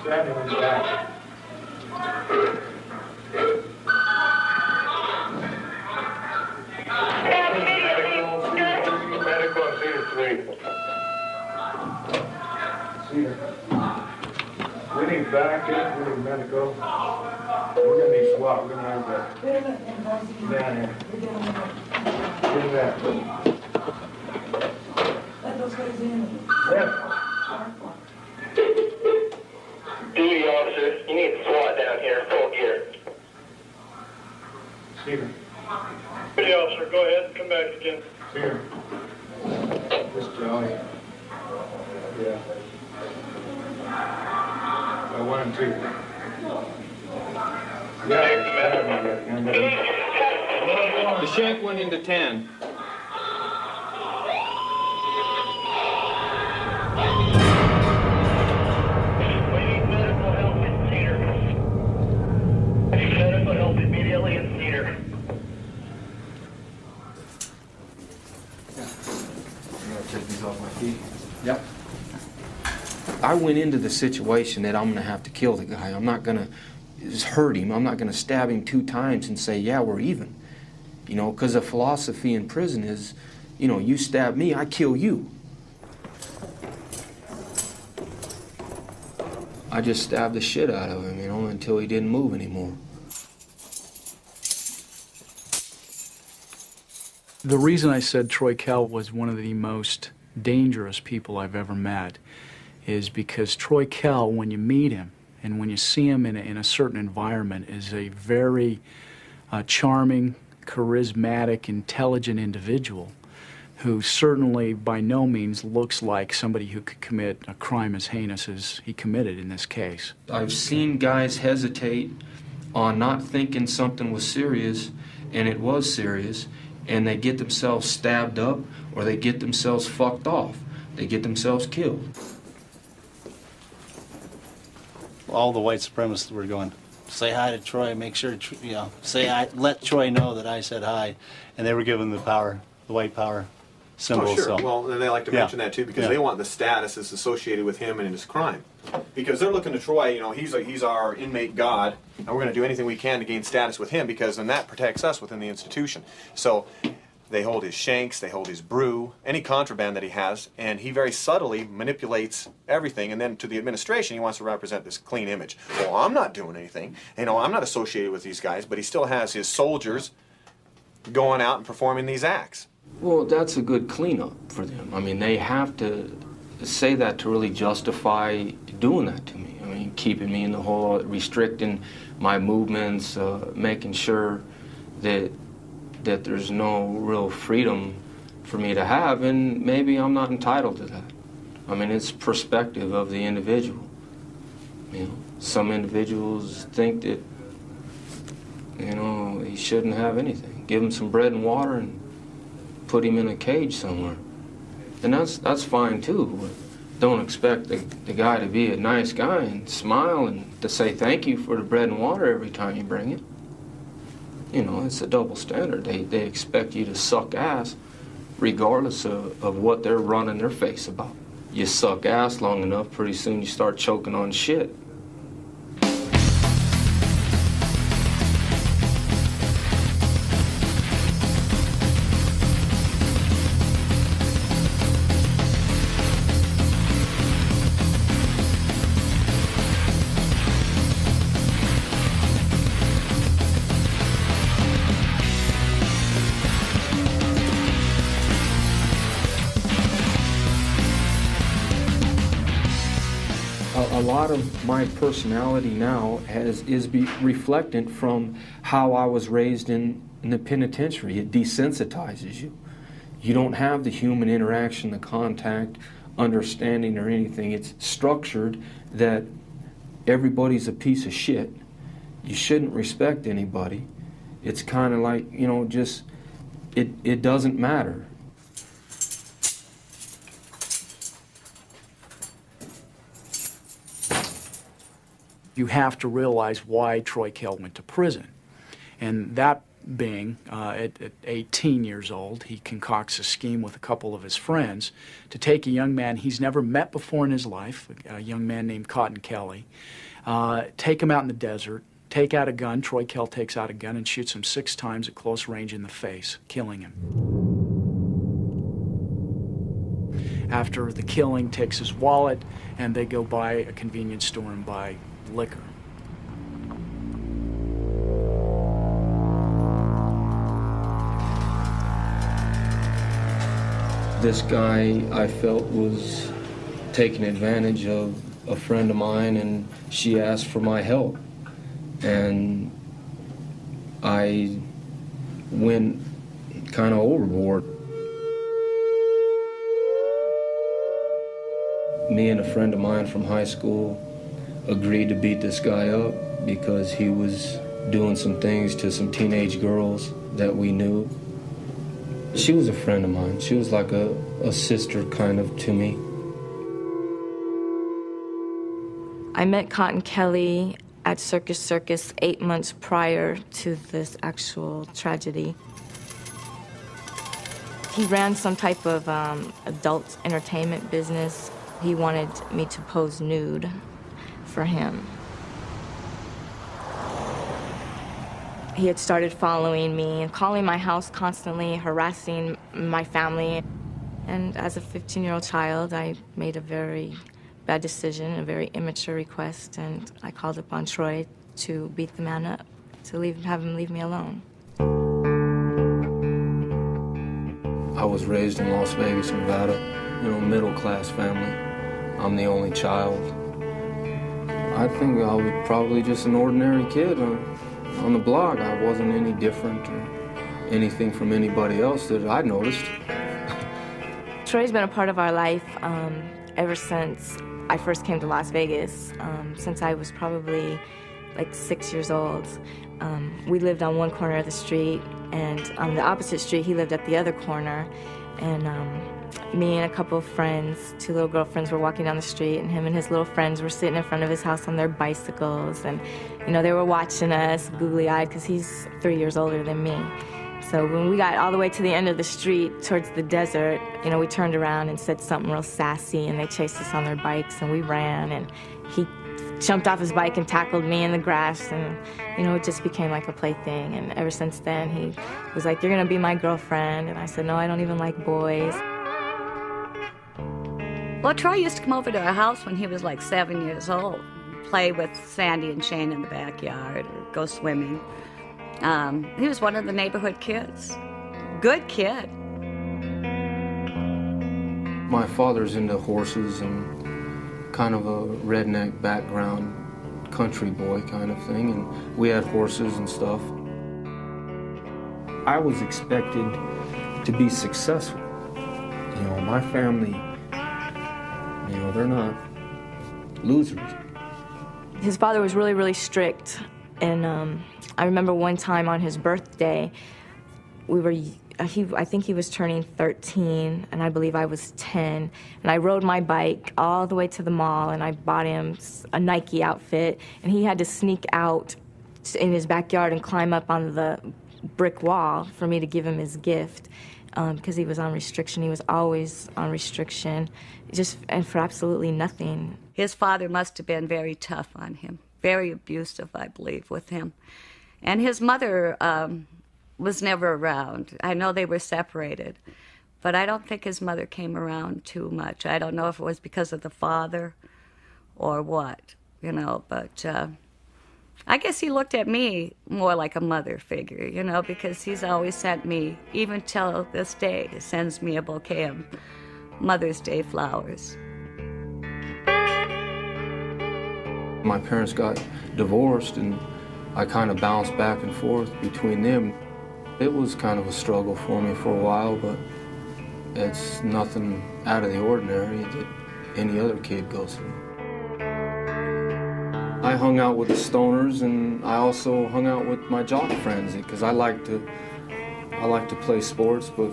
Stab him in the back. Medical, Cedar 3. Cedar. We need backup, we need medical. We're gonna need SWAT, we're gonna have that. Down here. Get that. Let those guys in. Yeah. Duty officer, you need SWAT down here, full gear. Cedar. Duty officer, go ahead, come back again. Cedar. This Johnny. Yeah. 1 and 2. The shank went into 10. We need medical help in Cedar. I need medical help immediately in Cedar. Take these off my feet. Yep. I went into the situation that I'm going to have to kill the guy. I'm not going to hurt him. I'm not going to stab him 2 times and say, yeah, we're even. You know, because the philosophy in prison is, you know, you stab me, I kill you. I just stabbed the shit out of him, you know, until he didn't move anymore. The reason I said Troy Kell was one of the most dangerous people I've ever met is because Troy Kell, when you meet him and when you see him in a certain environment, is a very charming, charismatic, intelligent individual who certainly by no means looks like somebody who could commit a crime as heinous as he committed in this case. I've seen guys hesitate on not thinking something was serious, and it was serious, and they get themselves stabbed up or they get themselves fucked off. They get themselves killed. All the white supremacists were going, say hi to Troy, make sure, you know, let Troy know that I said hi. And they were given the power, the white power symbol. Oh, sure. So. Well, and they like to mention that too because they want the status that's associated with him and his crime. Because they're looking to Troy, you know, he's our inmate god, and we're going to do anything we can to gain status with him because then that protects us within the institution. So they hold his shanks, they hold his brew, any contraband that he has, and he very subtly manipulates everything. And then to the administration, he wants to represent this clean image. Well, I'm not doing anything. You know, I'm not associated with these guys, but he still has his soldiers going out and performing these acts. Well, that's a good cleanup for them. I mean, they have to say that to really justify doing that to me. I mean, keeping me in the hole, restricting my movements, making sure that there's no real freedom for me to have, and maybe I'm not entitled to that. I mean, it's perspective of the individual. You know, some individuals think that, you know, he shouldn't have anything. Give him some bread and water and put him in a cage somewhere. And that's fine too, but don't expect the guy to be a nice guy and smile and to say thank you for the bread and water every time you bring it. You know, it's a double standard. They expect you to suck ass regardless of what they're running their face about. You suck ass long enough, pretty soon you start choking on shit. A lot of my personality now is reflectant from how I was raised in the penitentiary. It desensitizes you. You don't have the human interaction, the contact, understanding or anything. It's structured that everybody's a piece of shit. You shouldn't respect anybody. It's kind of like, you know, just, it doesn't matter. You have to realize why Troy Kell went to prison. And that being, at 18 years old, he concocts a scheme with a couple of his friends to take a young man he's never met before in his life, a young man named Cotton Kelly, take him out in the desert, take out a gun. Troy Kell takes out a gun and shoots him 6 times at close range in the face, killing him. After the killing, takes his wallet, and they go by a convenience store and buy liquor. This guy, I felt, was taking advantage of a friend of mine, and she asked for my help. And I went kind of overboard. Me and a friend of mine from high school agreed to beat this guy up because he was doing some things to some teenage girls that we knew. She was a friend of mine. She was like a sister kind of to me. I met Cotton Kelly at Circus 8 months prior to this actual tragedy. He ran some type of adult entertainment business. He wanted me to pose nude for him. He had started following me and calling my house constantly, harassing my family. And as a 15-year-old child, I made a very bad decision, a very immature request, and I called upon Troy to beat the man up, to have him leave me alone. I was raised in Las Vegas, Nevada, middle-class family. I'm the only child. I think I was probably just an ordinary kid on the block. I wasn't any different or anything from anybody else that I noticed. Troy's been a part of our life ever since I first came to Las Vegas, since I was probably like 6 years old. We lived on one corner of the street, and on the opposite street, he lived at the other corner. And me and a couple of friends, 2 little girlfriends, were walking down the street, and him and his little friends were sitting in front of his house on their bicycles. And, they were watching us, googly-eyed, because he's 3 years older than me. So when we got all the way to the end of the street, towards the desert, we turned around and said something real sassy, and they chased us on their bikes, and we ran, and he jumped off his bike and tackled me in the grass, and, it just became like a plaything. And ever since then, he was like, "You're gonna be my girlfriend." And I said, "No, I don't even like boys." Well, Troy used to come over to our house when he was like 7 years old, play with Sandy and Shane in the backyard, or go swimming. He was one of the neighborhood kids. Good kid. My father's into horses and kind of a redneck background, country boy kind of thing, and we had horses and stuff. I was expected to be successful. My family, they're not losers. His father was really, really strict, and I remember one time on his birthday, I think he was turning 13, and I believe I was 10, and I rode my bike all the way to the mall, and I bought him a Nike outfit, and he had to sneak out in his backyard and climb up on the brick wall for me to give him his gift, because he was on restriction. He was always on restriction, and for absolutely nothing. His father must have been very tough on him, very abusive, I believe, with him. And his mother was never around. I know they were separated, but I don't think his mother came around too much. I don't know if it was because of the father or what, but I guess he looked at me more like a mother figure, because he's always sent me, even till this day, sends me a bouquet of Mother's Day flowers. My parents got divorced, and I kind of bounced back and forth between them. It was kind of a struggle for me for a while, but it's nothing out of the ordinary that any other kid goes through. I hung out with the stoners, and I also hung out with my jock friends, because I like to play sports, but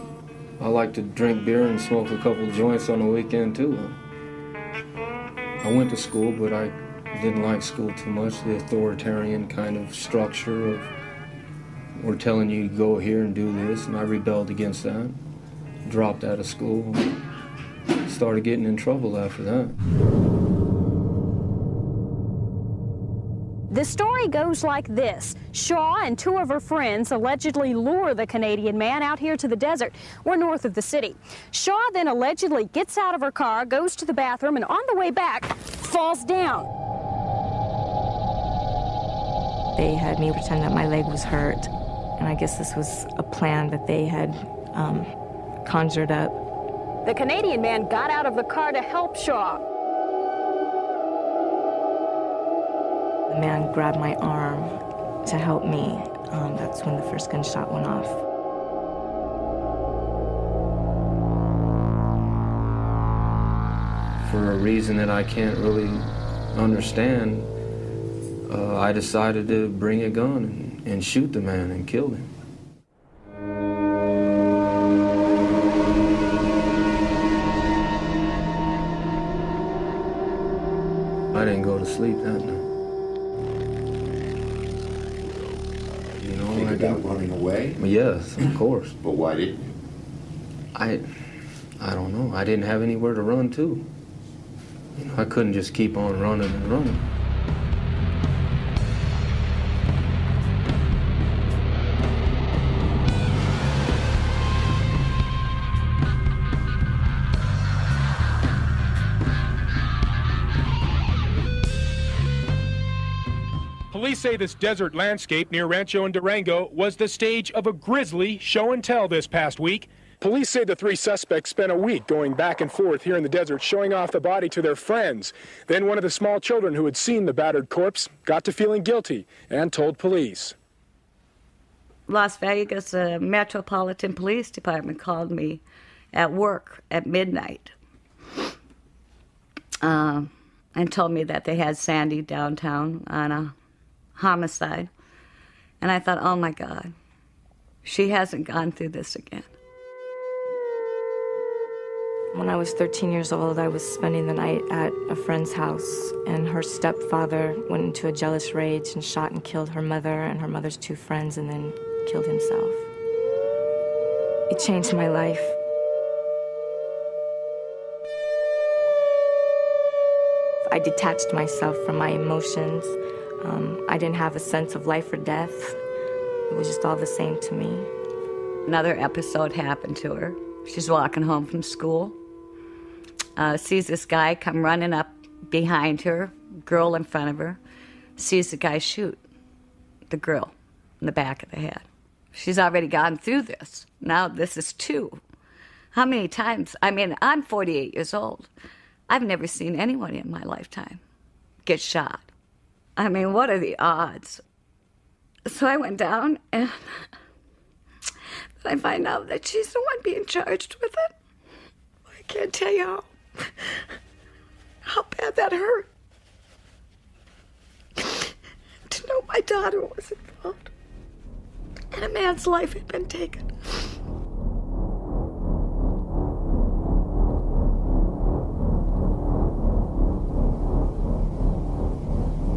I like to drink beer and smoke a couple of joints on the weekend too. I went to school, but I didn't like school too much, the authoritarian kind of structure of were telling you to go here and do this, and I rebelled against that. Dropped out of school. Started getting in trouble after that. The story goes like this. Shaw and two of her friends allegedly lure the Canadian man out here to the desert. We're north of the city. Shaw then allegedly gets out of her car, goes to the bathroom, and on the way back, falls down. They had me pretend that my leg was hurt, and I guess this was a plan that they had conjured up. The Canadian man got out of the car to help Shaw. The man grabbed my arm to help me. That's when the first gunshot went off. For a reason that I can't really understand, I decided to bring a gun and shoot the man and kill him. I didn't go to sleep that night. Think about running away? Yes, of course. But why didn't you? I don't know. I didn't have anywhere to run to. You know, I couldn't just keep on running and running. Police say this desert landscape near Rancho and Durango was the stage of a grisly show and tell this past week. Police say the three suspects spent a week going back and forth here in the desert, showing off the body to their friends. Then one of the small children who had seen the battered corpse got to feeling guilty and told police. Las Vegas Metropolitan Police Department called me at work at midnight and told me that they had Sandy downtown on a homicide. And I thought, oh my God, she hasn't gone through this again. When I was 13 years old, I was spending the night at a friend's house, and her stepfather went into a jealous rage and shot and killed her mother and her mother's two friends, and then killed himself. It changed my life. I detached myself from my emotions. I didn't have a sense of life or death. It was just all the same to me. Another episode happened to her. She's walking home from school, sees this guy come running up behind her, girl in front of her, sees the guy shoot the girl in the back of the head. She's already gone through this. Now this is two. How many times? I mean, I'm 48 years old. I've never seen anyone in my lifetime get shot. I mean, what are the odds? So I went down, and I find out that she's the one being charged with it. I can't tell you how bad that hurt. To know my daughter was involved, and a man's life had been taken.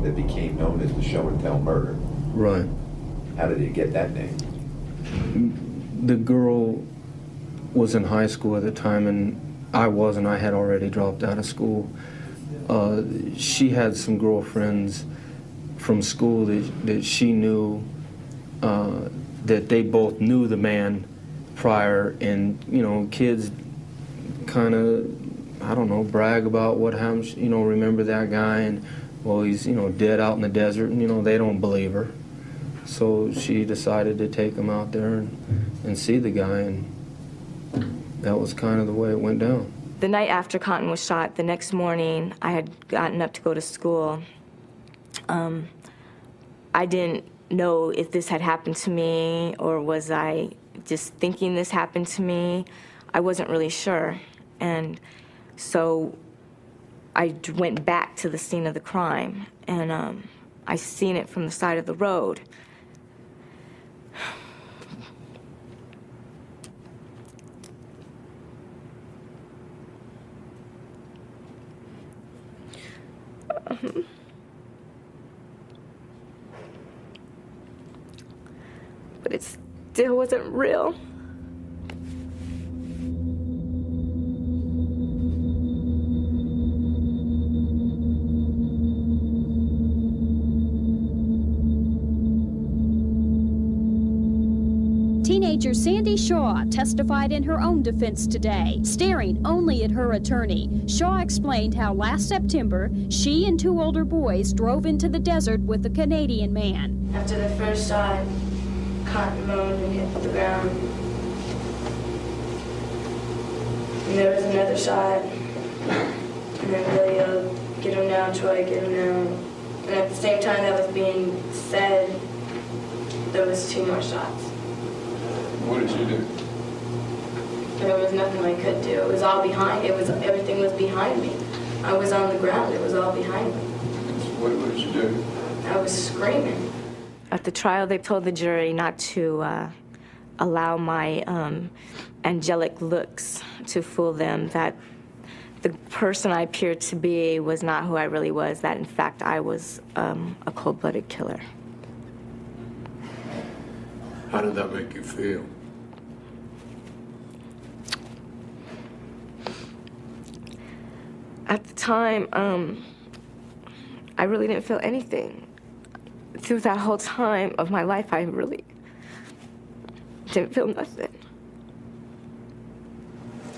That became known as the show and tell murder. Right. How did you get that name? The girl was in high school at the time, and I wasn't. I had already dropped out of school. She had some girlfriends from school that she knew, that they both knew the man prior, and, you know, kids kind of, I don't know, brag about what happened, you know, remember that guy, and, well, he's, you know, dead out in the desert, and, you know, they don't believe her. So she decided to take him out there and see the guy, and that was kind of the way it went down. The night after Cotton was shot, the next morning, I had gotten up to go to school. I didn't know if this had happened to me, or was I just thinking this happened to me. I wasn't really sure. And so I went back to the scene of the crime, and I seen it from the side of the road. but it still wasn't real. Teenager Sandy Shaw testified in her own defense today, staring only at her attorney. Shaw explained how last September, she and 2 older boys drove into the desert with a Canadian man. After the first shot, Cotton moaned and hit the ground. And there was another shot, and then Billy yelled, "Get him down, Troy, get him down." And at the same time that was being said, there was 2 more shots. What did you do? There was nothing I could do. It was all behind. Everything was behind me. I was on the ground. It was all behind me. What did you do? I was screaming. At the trial, they told the jury not to allow my angelic looks to fool them, that the person I appeared to be was not who I really was, that in fact I was a cold-blooded killer. How did that make you feel? At the time, I really didn't feel anything. Through that whole time of my life, I really didn't feel nothing.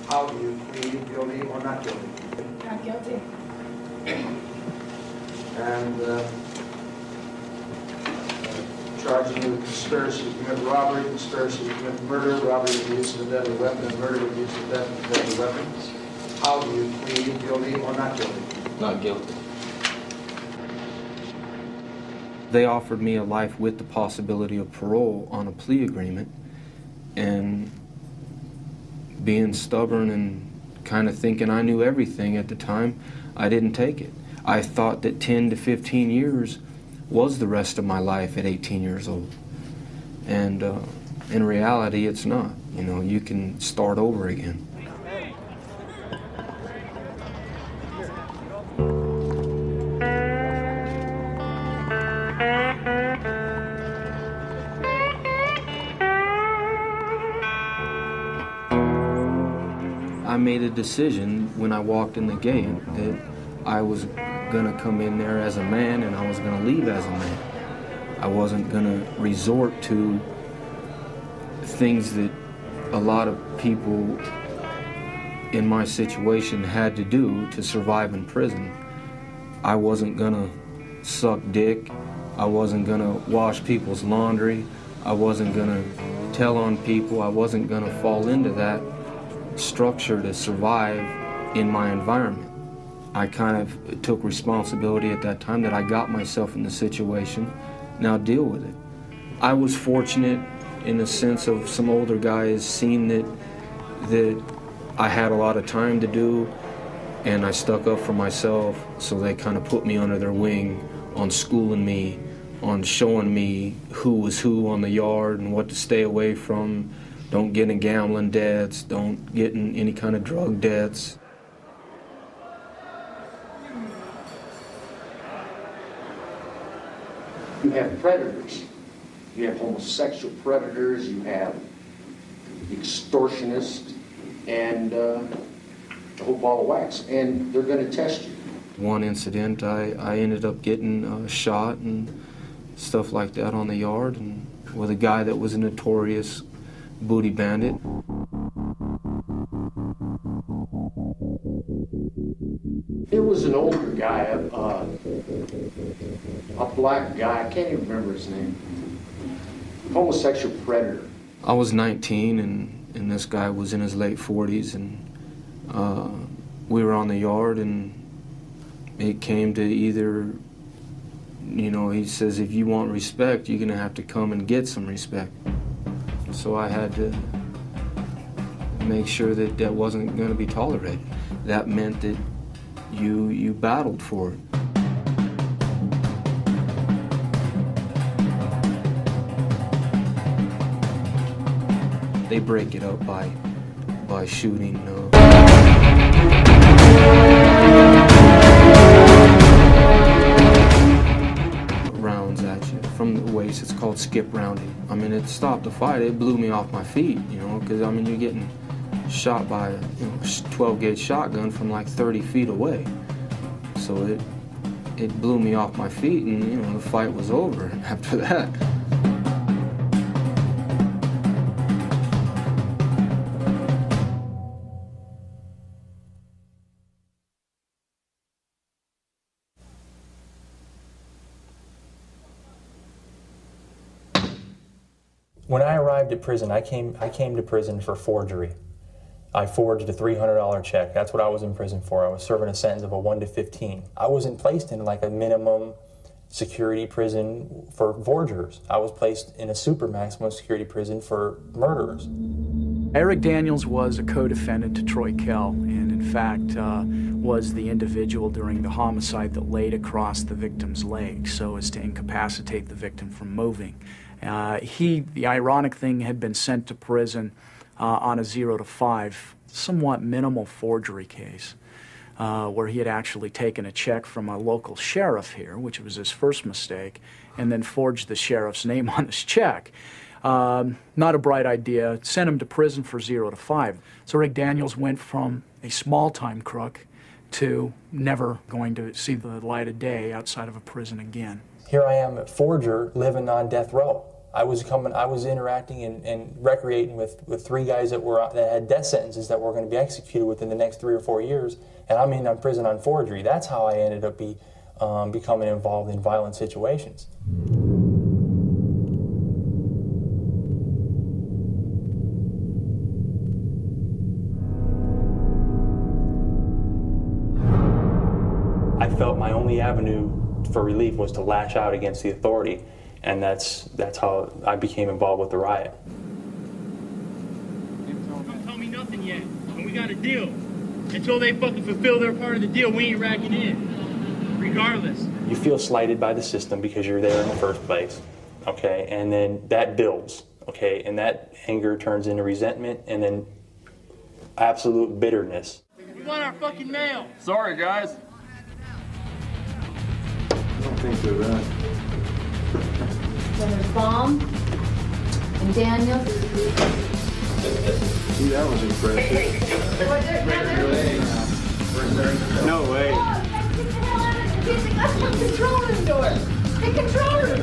How do you plead guilty or not guilty? Not guilty. And charging you with conspiracy to commit robbery, conspiracy to commit murder, robbery with the use of a deadly weapon, and murder with the use of a deadly weapon. How do you plead guilty or not guilty? Not guilty. They offered me a life with the possibility of parole on a plea agreement, and being stubborn and kind of thinking I knew everything at the time, I didn't take it. I thought that 10 to 15 years was the rest of my life at 18 years old. And in reality, it's not. You know, you can start over again. I made a decision when I walked in the gate that I was gonna come in there as a man and I was gonna leave as a man. I wasn't gonna resort to things that a lot of people in my situation had to do to survive in prison. I wasn't gonna suck dick. I wasn't gonna wash people's laundry. I wasn't gonna tell on people. I wasn't gonna fall into that structure to survive in my environment. I kind of took responsibility at that time that I got myself in the situation. Now deal with it. I was fortunate in the sense of some older guys seeing that I had a lot of time to do, and I stuck up for myself, so they kind of put me under their wing on schooling me, on showing me who was who on the yard and what to stay away from. Don't get in gambling debts, don't get in any kind of drug debts. You have predators. You have homosexual predators, you have extortionists, and a whole ball of wax, and they're going to test you. One incident, I ended up getting shot and stuff like that on the yard, and with a guy that was a notorious booty bandit. There was an older guy, a black guy, I can't even remember his name, homosexual predator. I was 19 and this guy was in his late 40s, and we were on the yard, and it came to either, you know, he says, if you want respect, you're gonna have to come and get some respect. So I had to make sure that that wasn't going to be tolerated. That meant that you battled for it. They break it up by shooting rounds at you. from the waist. It's called skip rounding. I mean, it stopped the fight. It blew me off my feet, you know, because, I mean, you're getting shot by a 12-gauge shotgun from like 30 feet away. So it blew me off my feet, and, you know, the fight was over after that. When I arrived at prison, I came to prison for forgery. I forged a $300 check. That's what I was in prison for. I was serving a sentence of a 1 to 15. I wasn't placed in like a minimum security prison for forgers. I was placed in a super maximum security prison for murderers. Eric Daniels was a co-defendant to Troy Kell, and in fact was the individual during the homicide that laid across the victim's leg so as to incapacitate the victim from moving. The ironic thing, had been sent to prison on a 0 to 5, somewhat minimal forgery case, where he had actually taken a check from a local sheriff here, which was his first mistake, and then forged the sheriff's name on his check. Not a bright idea. Sent him to prison for 0 to 5. So Rick Daniels went from a small-time crook to never going to see the light of day outside of a prison again. Here I am, a forger, living on death row. I was interacting and recreating with 3 guys that had death sentences that were going to be executed within the next 3 or 4 years, and I'm in prison on forgery. That's how I ended up becoming involved in violent situations. I felt my only avenue for relief was to lash out against the authority, and that's how I became involved with the riot. Don't tell me nothing yet, and we got a deal. Until they fucking fulfill their part of the deal, we ain't racking in, regardless. You feel slighted by the system because you're there in the first place, okay, and then that builds, okay, and that anger turns into resentment and then absolute bitterness. We want our fucking mail. Sorry, guys. I don't think they're that. Then there's Baum and Daniels. See, that was impressive. No way. That's the control room door. The control room.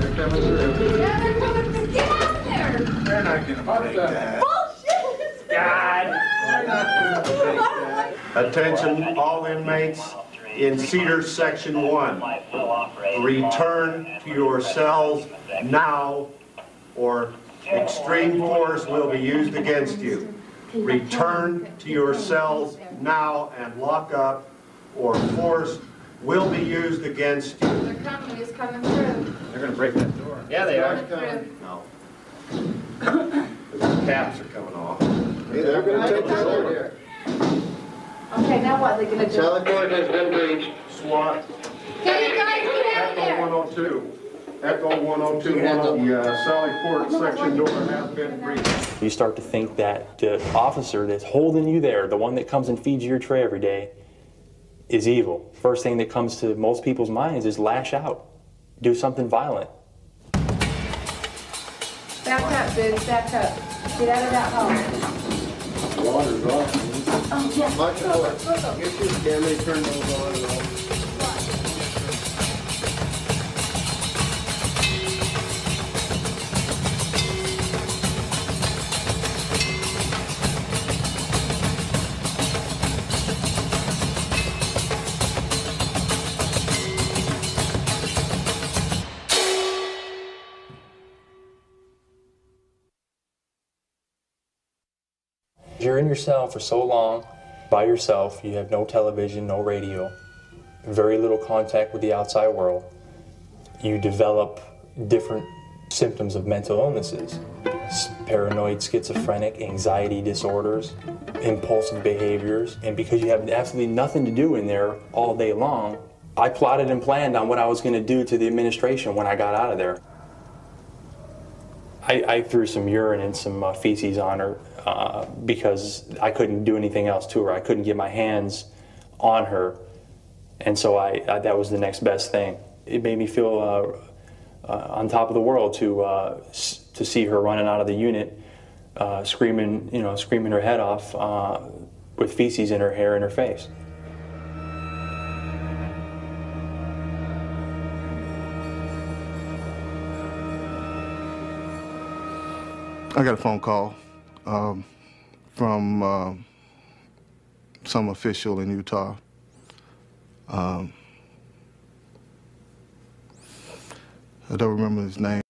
They're coming through. Yeah, they're coming. Get out there. They're not going to take that. Bullshit. God. Attention, all inmates in Cedar Section 1. Return to your cells now, or extreme force will be used against you. Return to your cells now and lock up, or force will be used against you. They're coming. It's coming through. They're going to break that door. Yeah, they are. No. The caps are coming off. Hey, they're going to take that over here. Okay, now what are they going to do? Teleport has been breached. SWAT. Hey, you guys, get out there. Echo 102. Echo 102, the Sally Port section door has been breached. You start to think that the officer that's holding you there, the one that comes and feeds you your tray every day, is evil. First thing that comes to most people's minds is lash out. Do something violent. Back up, dude. Back up. Get out of that hole. Water's off. Oh, yes. Mike, get your camera, turn those on and off. You're in your cell for so long, by yourself, you have no television, no radio, very little contact with the outside world. You develop different symptoms of mental illnesses, paranoid, schizophrenic, anxiety disorders, impulsive behaviors, and because you have absolutely nothing to do in there all day long, I plotted and planned on what I was going to do to the administration when I got out of there. I threw some urine and some feces on her because I couldn't do anything else to her. I couldn't get my hands on her, and so that was the next best thing. It made me feel on top of the world to see her running out of the unit, screaming her head off with feces in her hair and her face. I got a phone call from some official in Utah. I don't remember his name.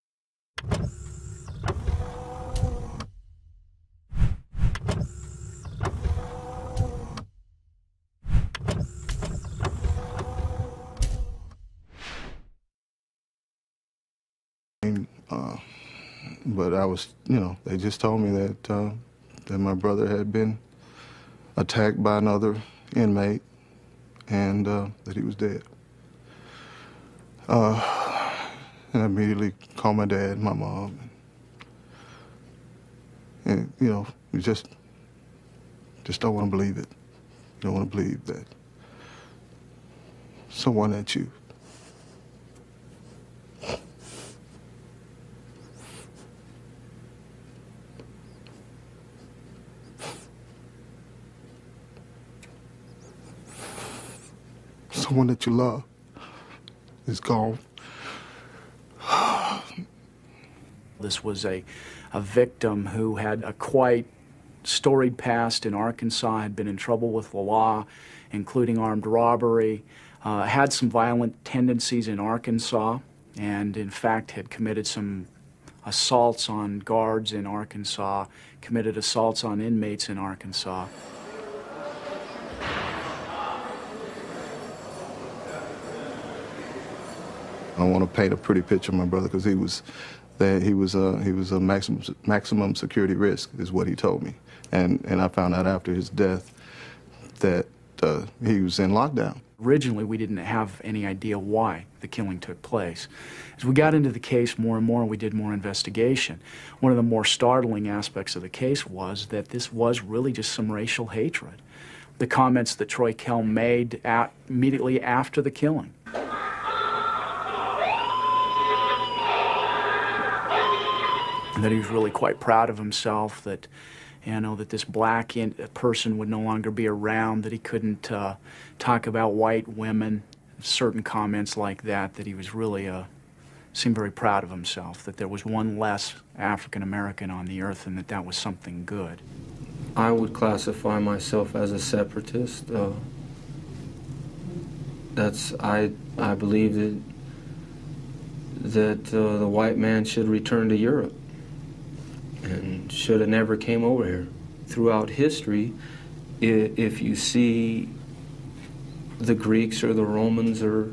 But I was, they just told me that that my brother had been attacked by another inmate and that he was dead. And I immediately called my dad, my mom, and you just don't want to believe it. You don't want to believe that someone that you someone that you love is gone. This was a victim who had a quite storied past in Arkansas, had been in trouble with the law, including armed robbery, had some violent tendencies in Arkansas, and in fact had committed some assaults on guards in Arkansas, committed assaults on inmates in Arkansas. I don't want to paint a pretty picture of my brother because he was a maximum security risk, is what he told me, and I found out after his death that he was in lockdown. Originally, we didn't have any idea why the killing took place. As we got into the case more and more, we did more investigation. One of the more startling aspects of the case was that this was really just some racial hatred. The comments that Troy Kell made immediately after the killing. That he was really quite proud of himself, that that this black person would no longer be around, that he couldn't talk about white women, certain comments like that, that he was really seemed very proud of himself, that there was one less African American on the earth and that was something good. I would classify myself as a separatist. I believe that the white man should return to Europe and should have never came over here. Throughout history, if you see the Greeks or the Romans or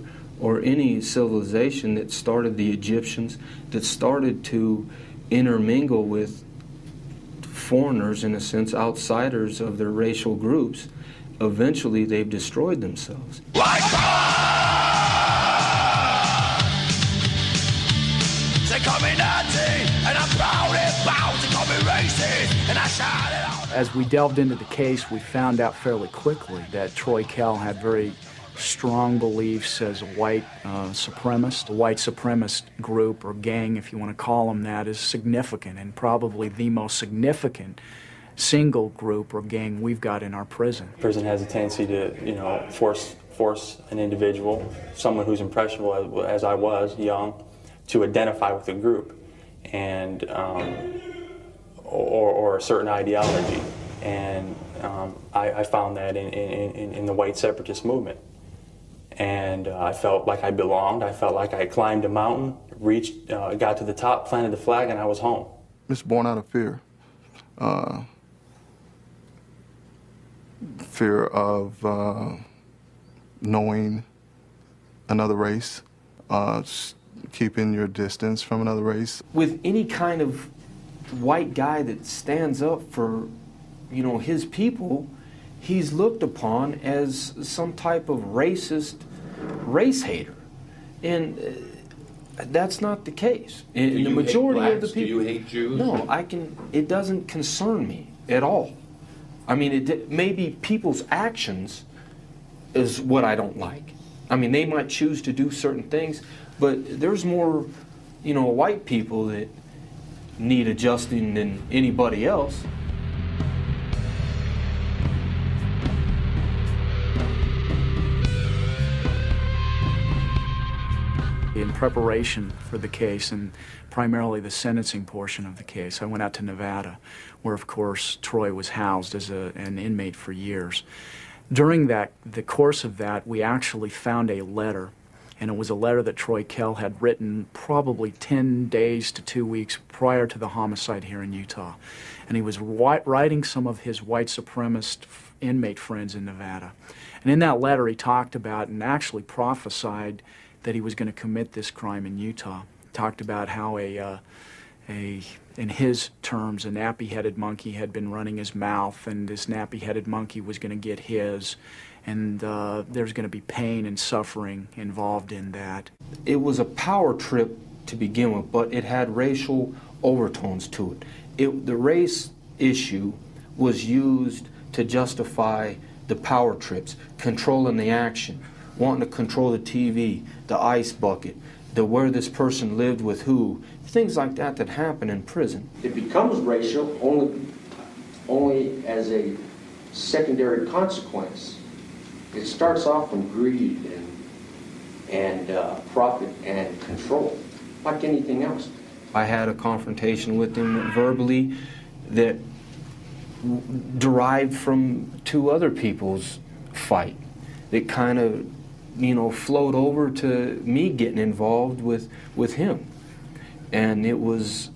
any civilization that started, the Egyptians, that started to intermingle with foreigners, in a sense, outsiders of their racial groups, eventually they've destroyed themselves. They call me Nazi, and I'm proud and proud. They call me racist, and I shout it out. As we delved into the case, we found out fairly quickly that Troy Kell had very strong beliefs as a white supremacist. The white supremacist group, or gang, if you want to call them that, is significant, and probably the most significant single group or gang we've got in our prison. Prison has a tendency to, force an individual, someone who's impressionable as I was, young, to identify with a group and or a certain ideology, and I found that in the white separatist movement, and I felt like I belonged. I felt like I climbed a mountain, reached, got to the top, planted the flag, and I was home. It's born out of fear. Fear of knowing another race, keeping your distance from another race. With any kind of white guy that stands up for, his people, he's looked upon as some type of racist race hater. And that's not the case. In the majority of the people. Do you hate Jews? No, it doesn't concern me at all. I mean, maybe people's actions is what I don't like. I mean, they might choose to do certain things, but there's more you know, white people that need adjusting than anybody else. In preparation for the case, and primarily the sentencing portion of the case, I went out to Nevada, where of course Troy was housed as an inmate for years. During the course of that, we actually found a letter, and it was a letter that Troy Kell had written probably 10 days to 2 weeks prior to the homicide here in Utah. And he was writing some of his white supremacist inmate friends in Nevada. And in that letter he talked about and actually prophesied that he was going to commit this crime in Utah. Talked about how in his terms, a nappy-headed monkey had been running his mouth, and this nappy-headed monkey was going to get his, and there's going to be pain and suffering involved in that. It was a power trip to begin with, but it had racial overtones to it. The race issue was used to justify the power trips, controlling the action, wanting to control the TV, the ice bucket, where this person lived with who, things like that that happen in prison. It becomes racial only as a secondary consequence. It starts off from greed and profit and control, like anything else. I had a confrontation with him verbally that derived from two other people's fight. That kind of, you know, flowed over to me getting involved with him. And it was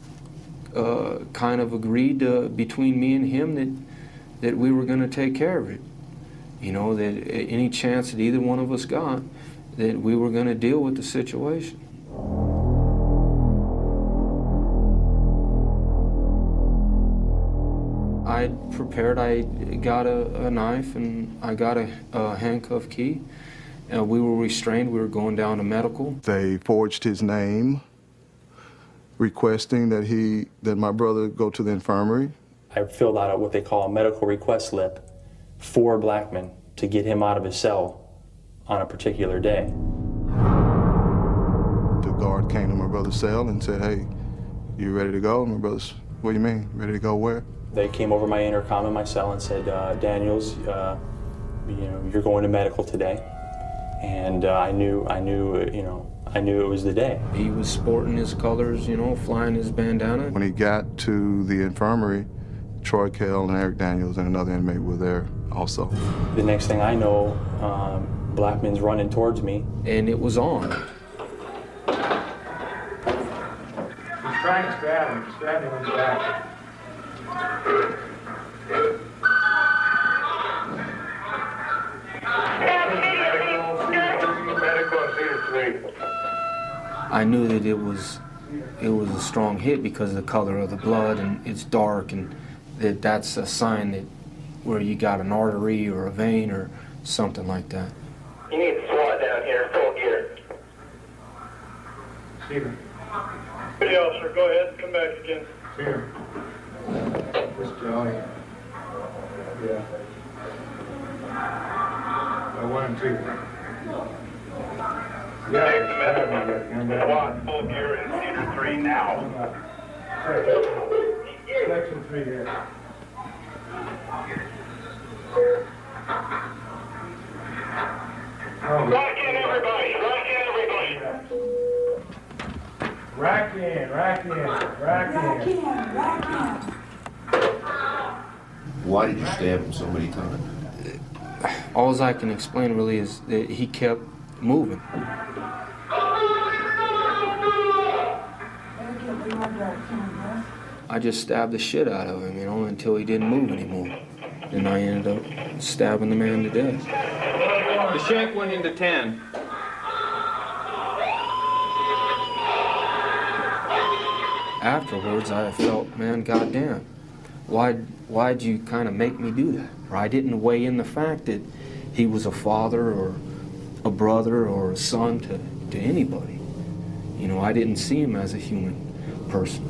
kind of agreed between me and him that we were going to take care of it. You know, that any chance that either one of us got, that we were going to deal with the situation. I prepared, I got a knife and I got a handcuff key. We were restrained, we were going down to medical. They forged his name, requesting that my brother go to the infirmary. I filled out what they call a medical request slip for Blackman to get him out of his cell on a particular day. The guard came to my brother's cell and said, "Hey, you ready to go?" And my brother's, "What do you mean? Ready to go where?" They came over my intercom in my cell and said, "Daniels, you know, you're going to medical today." And I knew it was the day. He was sporting his colors, you know, flying his bandana. When he got to the infirmary, Troy Kell and Eric Daniels and another inmate were there also. The next thing I know, Blackman's running towards me. And it was on. He's trying to stab him. Stab him in the back. I knew that it was a strong hit because of the color of the blood, and it's dark, and that's a sign that where you got an artery or a vein or something like that. You need SWAT down here, full gear. Stephen. Hey, officer, go ahead, come back again. Here. Where's Johnny? Yeah. 1 and 2. SWAT, full gear in Cedar 3 now. Section 3 here. Rack in, everybody! Rack in, everybody! Rack in, rack in, rack in. Rack in. Why did you stab him so many times? All I can explain really is that he kept moving. I just stabbed the shit out of him, you know, until he didn't move anymore. And I ended up stabbing the man to death. The shank went into 10. Afterwards, I felt, man, goddamn, why'd you kind of make me do that? Or I didn't weigh in the fact that he was a father or a brother or a son to anybody. You know, I didn't see him as a human person.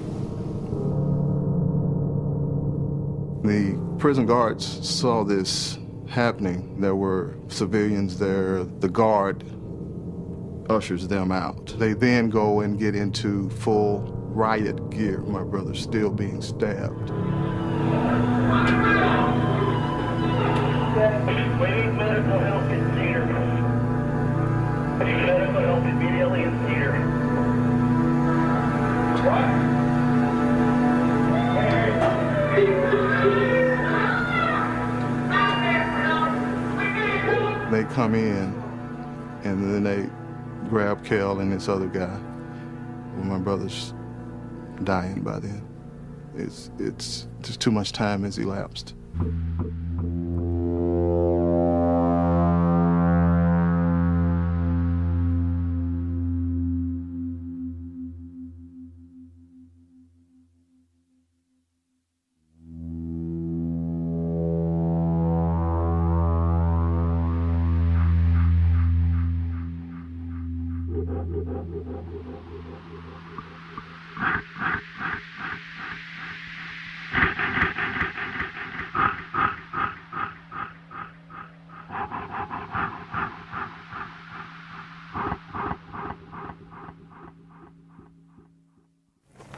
The prison guards saw this happening. There were civilians there. The guard ushers them out. They then go and get into full riot gear. My brother's still being stabbed. We need medical help in Cedar. We need medical help immediately in Cedar. They come in, and then they grab Kel and this other guy. Well, my brother's dying by then. It's just too much time has elapsed.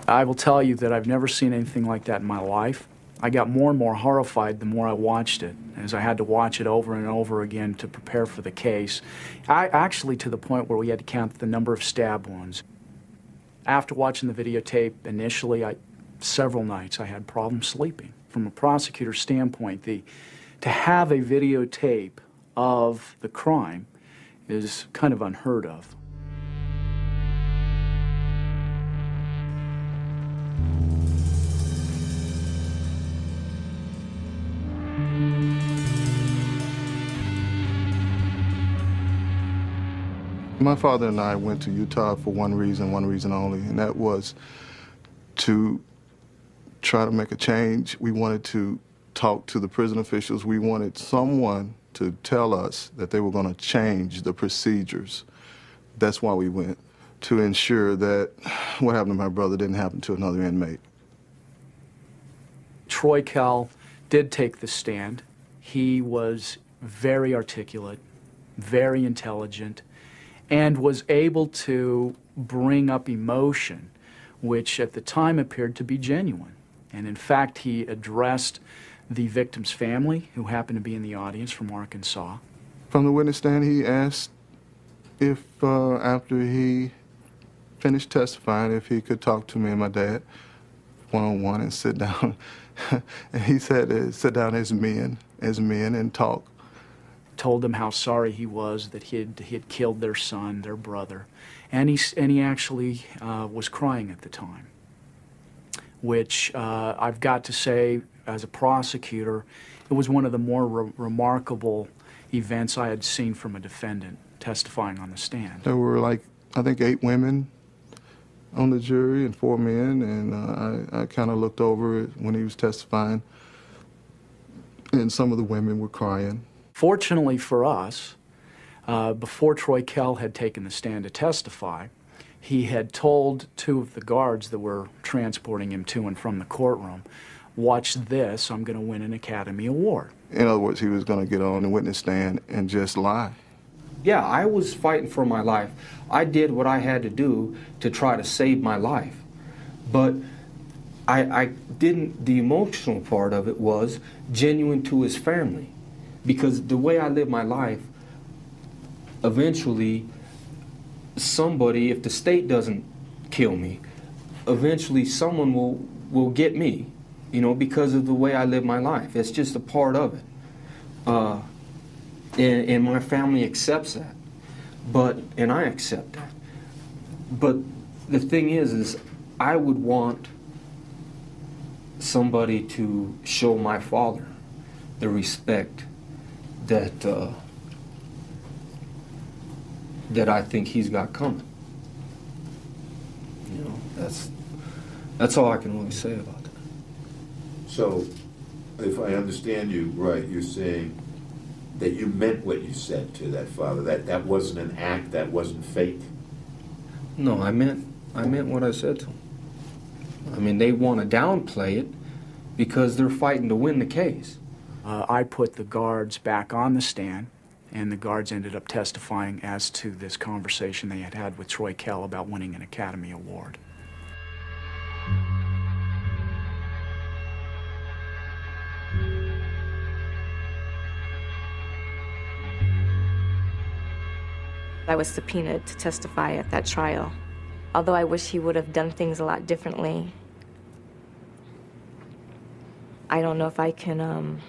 I will tell you that I've never seen anything like that in my life. I got more and more horrified the more I watched it, as I had to watch it over and over again to prepare for the case. Actually, to the point where we had to count the number of stab wounds. After watching the videotape, initially, several nights I had problems sleeping. From a prosecutor's standpoint, to have a videotape of the crime is kind of unheard of. My father and I went to Utah for one reason only, and that was to try to make a change. We wanted to talk to the prison officials. We wanted someone to tell us that they were going to change the procedures. That's why we went, to ensure that what happened to my brother didn't happen to another inmate. Troy Kell did take the stand. He was very articulate, very intelligent, and was able to bring up emotion, which at the time appeared to be genuine. And in fact, he addressed the victim's family, who happened to be in the audience from Arkansas. From the witness stand, he asked if, after he finished testifying, if he could talk to me and my dad one-on-one and sit down. And he said, sit down as men and talk. Told them how sorry he was that he had killed their son, their brother, and he actually was crying at the time, which I've got to say, as a prosecutor, it was one of the more remarkable events I had seen from a defendant testifying on the stand. There were, like, I think 8 women on the jury and 4 men, and I kind of looked over it when he was testifying, and some of the women were crying. Fortunately for us, before Troy Kell had taken the stand to testify, he had told 2 of the guards that were transporting him to and from the courtroom, watch this, I'm going to win an Academy Award. In other words, he was going to get on the witness stand and just lie. Yeah, I was fighting for my life. I did what I had to do to try to save my life. But I didn't, the emotional part of it was genuine to his family. Because the way I live my life, eventually somebody, if the state doesn't kill me, eventually someone will get me, you know, because of the way I live my life. It's just a part of it. And my family accepts that. And I accept that. But the thing is I would want somebody to show my father the respect that that I think he's got coming. You know, that's all I can really say about that. So, if I understand you right, you're saying that you meant what you said to that father. That wasn't an act. That wasn't fake. No, I meant what I said to him. I mean, they want to downplay it because they're fighting to win the case. I put the guards back on the stand, and the guards ended up testifying as to this conversation they had had with Troy Kell about winning an Academy Award. I was subpoenaed to testify at that trial. Although I wish he would have done things a lot differently, I don't know if I can,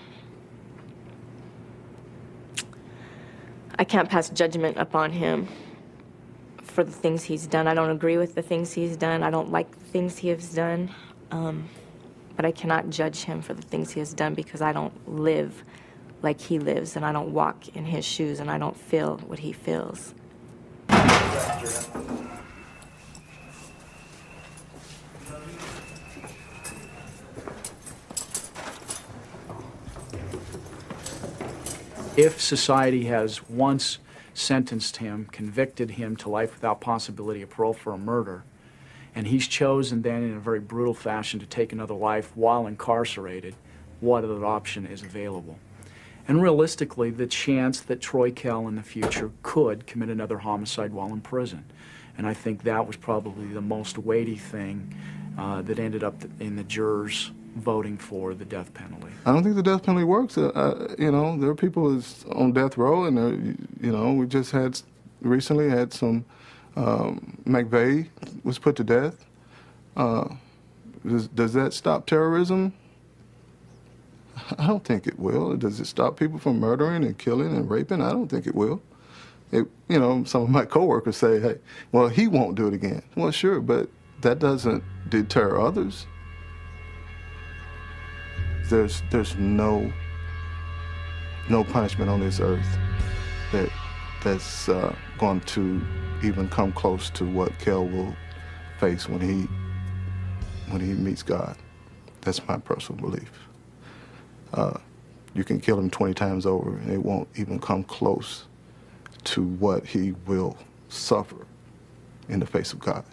I can't pass judgment upon him for the things he's done. I don't agree with the things he's done. I don't like the things he has done. But I cannot judge him for the things he has done because I don't live like he lives, and I don't walk in his shoes, and I don't feel what he feels. If society has once sentenced him, convicted him to life without possibility of parole for a murder, and he's chosen then in a very brutal fashion to take another life while incarcerated, what other option is available? And realistically, the chance that Troy Kell in the future could commit another homicide while in prison. And I think that was probably the most weighty thing that ended up in the jurors voting for the death penalty. I don't think the death penalty works. You know, there are people who's on death row, and you know, we just recently had some. McVeigh was put to death. Does that stop terrorism? I don't think it will. Does it stop people from murdering and killing and raping? I don't think it will. You know, some of my coworkers say, hey, well, he won't do it again. Well, sure, but that doesn't deter others. There's no punishment on this earth that's going to even come close to what Kell will face when he meets God. That's my personal belief. You can kill him 20 times over, and it won't even come close to what he will suffer in the face of God.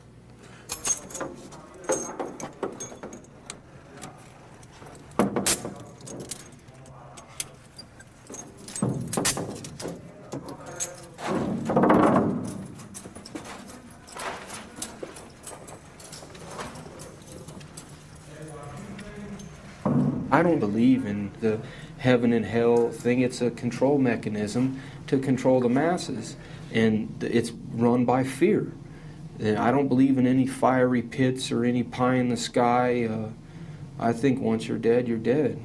I don't believe in the heaven and hell thing. It's a control mechanism to control the masses, and it's run by fear. And I don't believe in any fiery pits or any pie in the sky. I think once you're dead, you're dead.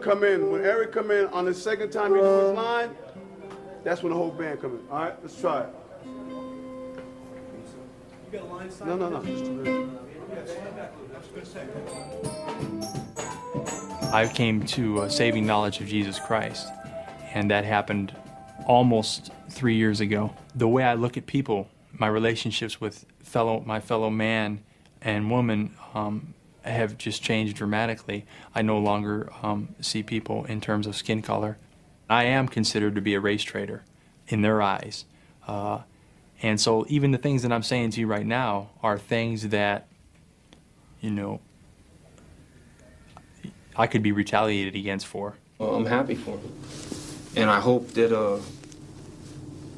Come in. When Eric come in on the second time he do his line, that's when the whole band come in. All right, let's try it. You got a line sign? No. Just a minute. I came to a saving knowledge of Jesus Christ, and that happened almost 3 years ago. The way I look at people, my relationships with my fellow man and woman, have just changed dramatically. I no longer see people in terms of skin color. I am considered to be a race traitor in their eyes. And so even the things that I'm saying to you right now are things that, you know, I could be retaliated against for. Well, I'm happy for him. And I hope that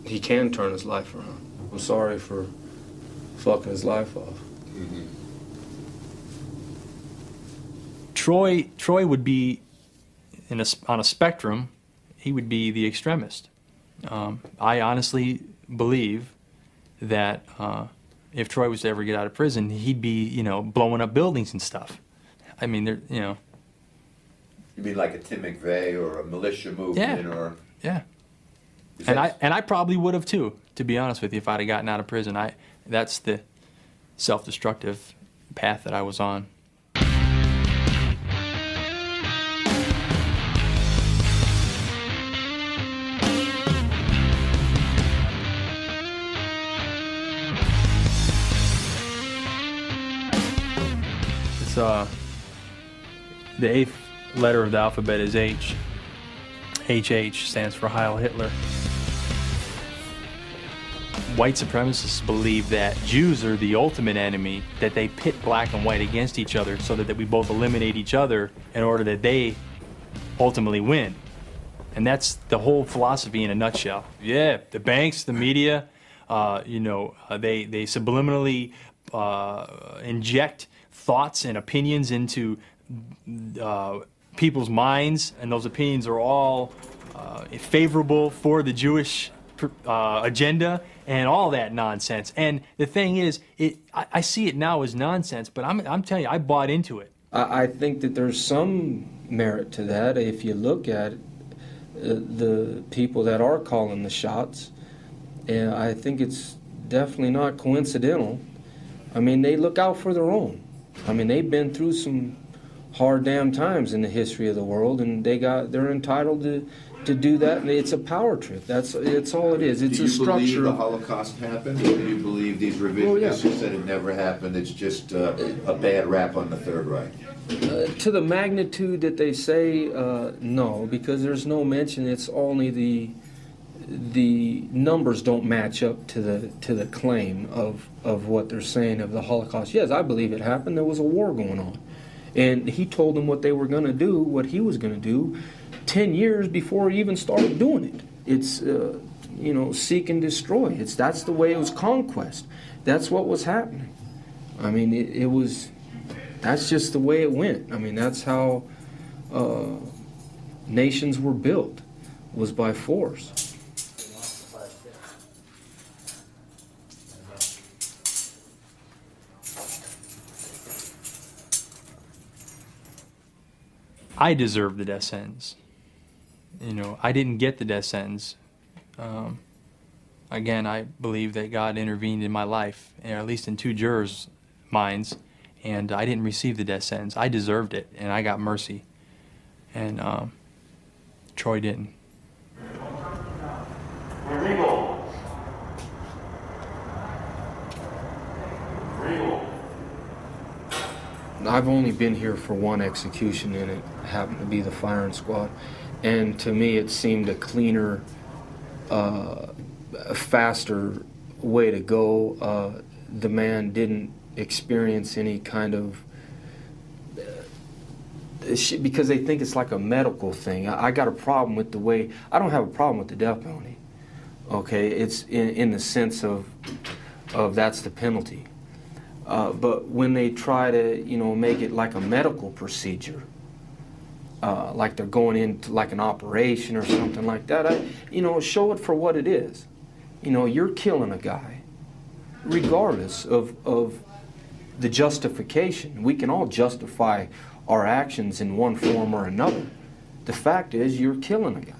he can turn his life around. I'm sorry for fucking his life off. Mm-hmm. Troy would be on a spectrum. He would be the extremist. I honestly believe that if Troy was to ever get out of prison, he'd be, you know, blowing up buildings and stuff. I mean, you know. You mean like a Tim McVeigh or a militia movement, or? Yeah. And I probably would have too, to be honest with you, if I'd have gotten out of prison. That's the self-destructive path that I was on. the 8th letter of the alphabet is H. HH stands for Heil Hitler. White supremacists believe that Jews are the ultimate enemy, that they pit black and white against each other so that we both eliminate each other in order that they ultimately win. And that's the whole philosophy in a nutshell. Yeah, the banks, the media, they subliminally inject thoughts and opinions into people's minds, and those opinions are all favorable for the Jewish agenda and all that nonsense. And the thing is, I see it now as nonsense, but I'm telling you, I bought into it. I think that there's some merit to that. If you look at the people that are calling the shots, and I think it's definitely not coincidental. I mean, they look out for their own. I mean, they've been through some hard damn times in the history of the world, and they're entitled to do that, and it's a power trip. It's all it is. It's a structure. Do you believe the Holocaust happened, or do you believe these revisionists who said it never happened, it's just a bad rap on the Third Reich? To the magnitude that they say, no, because there's no mention. It's only the numbers don't match up to the claim of what they're saying of the Holocaust. Yes, I believe it happened. There was a war going on, and he told them what they were going to do, what he was going to do, 10 years before he even started doing it. It's seek and destroy. That's the way it was, conquest. That's what was happening. I mean, it was. That's just the way it went. I mean, that's how nations were built, was by force. I deserve the death sentence. I didn't get the death sentence. Again, I believe that God intervened in my life, or at least in 2 jurors' minds, and I didn't receive the death sentence. I deserved it, and I got mercy. And Troy didn't. I've only been here for one execution, and it happened to be the firing squad. And to me, it seemed a cleaner, a faster way to go. The man didn't experience any kind of because they think it's like a medical thing. I got a problem with the way. I don't have a problem with the death penalty. Okay, it's in the sense of that's the penalty. But when they try to, make it like a medical procedure, like they're going into like an operation or something like that, show it for what it is. You're killing a guy, regardless of the justification. We can all justify our actions in one form or another. The fact is, you're killing a guy.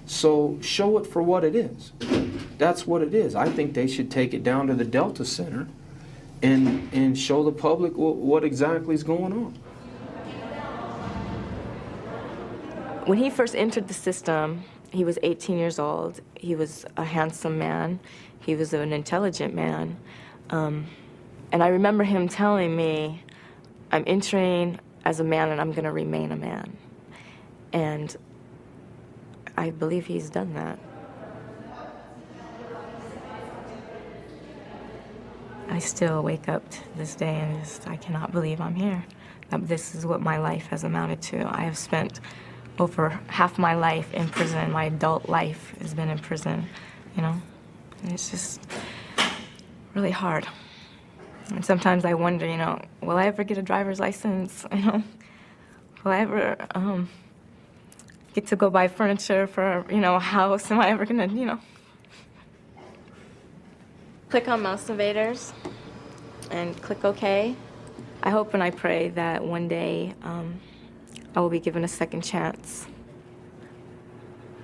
So show it for what it is. That's what it is. I think they should take it down to the Delta Center and show the public what exactly is going on. When he first entered the system, he was 18 years old. He was a handsome man. He was an intelligent man. And I remember him telling me, I'm entering as a man and I'm going to remain a man. And I believe he's done that. I still wake up to this day and I cannot believe I'm here. This is what my life has amounted to. I have spent over half my life in prison. My adult life has been in prison, And it's just really hard. And sometimes I wonder, will I ever get a driver's license? Will I ever get to go buy furniture for, a house? Am I ever gonna, Click on Mouse Invaders and click OK. I hope and I pray that one day I will be given a second chance.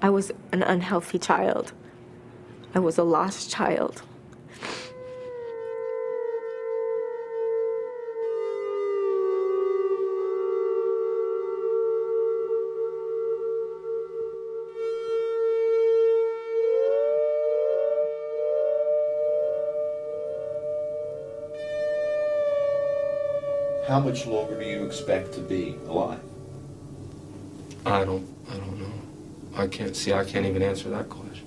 I was an unhealthy child. I was a lost child. How much longer do you expect to be alive? I don't know. I can't even answer that question.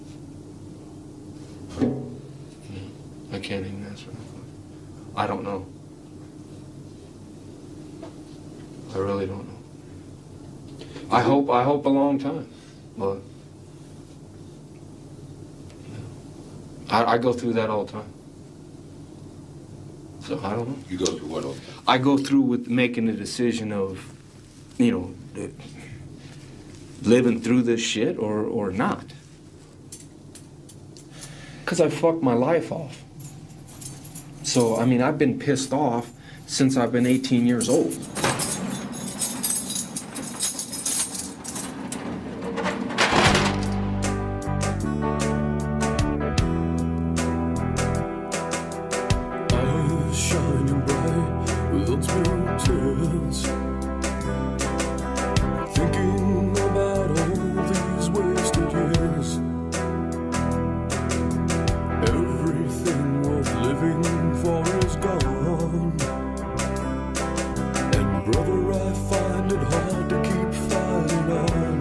I can't even answer that question. I don't know. I really don't know. I hope a long time, but I go through that all the time. So I don't know. You go through what all the time? I go through with making the decision of, living through this shit or not. Because I fucked my life off. So, I mean, I've been pissed off since I've been 18 years old. Shining bright with unspilled tears, thinking about all these wasted years. Everything worth living for is gone, and brother, I find it hard to keep fighting on.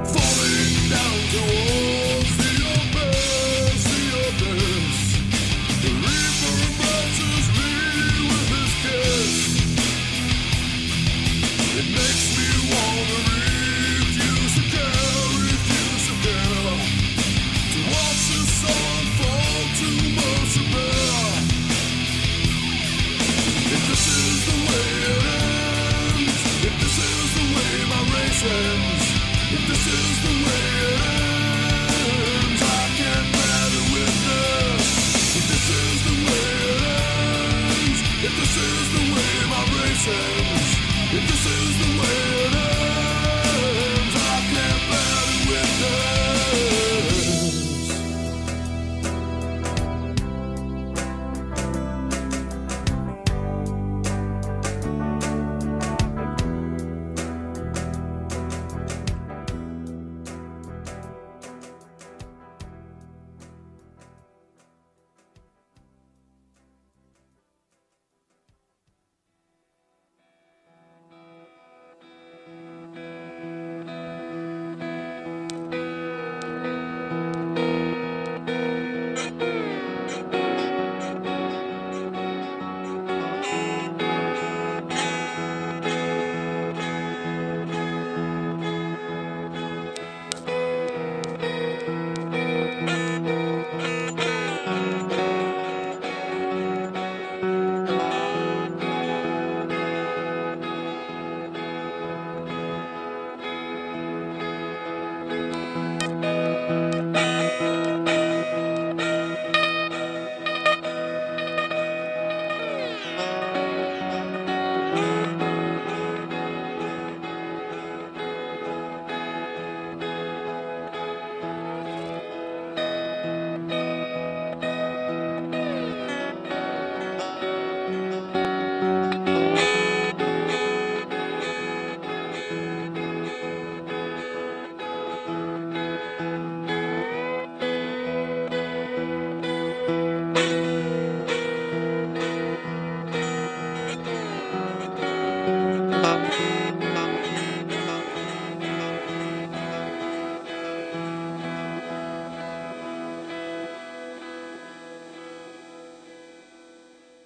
Falling down towards the abyss, the reaper embraces me with his kiss. It makes me wanna refuse again, to watch the sun fall too much to bear. If this is the way it ends, if this is the way my race ends, if this is the way it ends, I can't bear to witness. If this is the way it ends, if this is the way my race ends, if this is the way it ends, I can't bear to witness.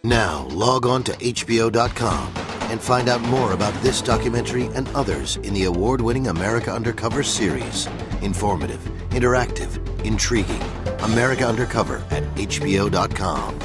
Now, log on to HBO.com and find out more about this documentary and others in the award-winning America Undercover series. Informative, interactive, intriguing. America Undercover at HBO.com.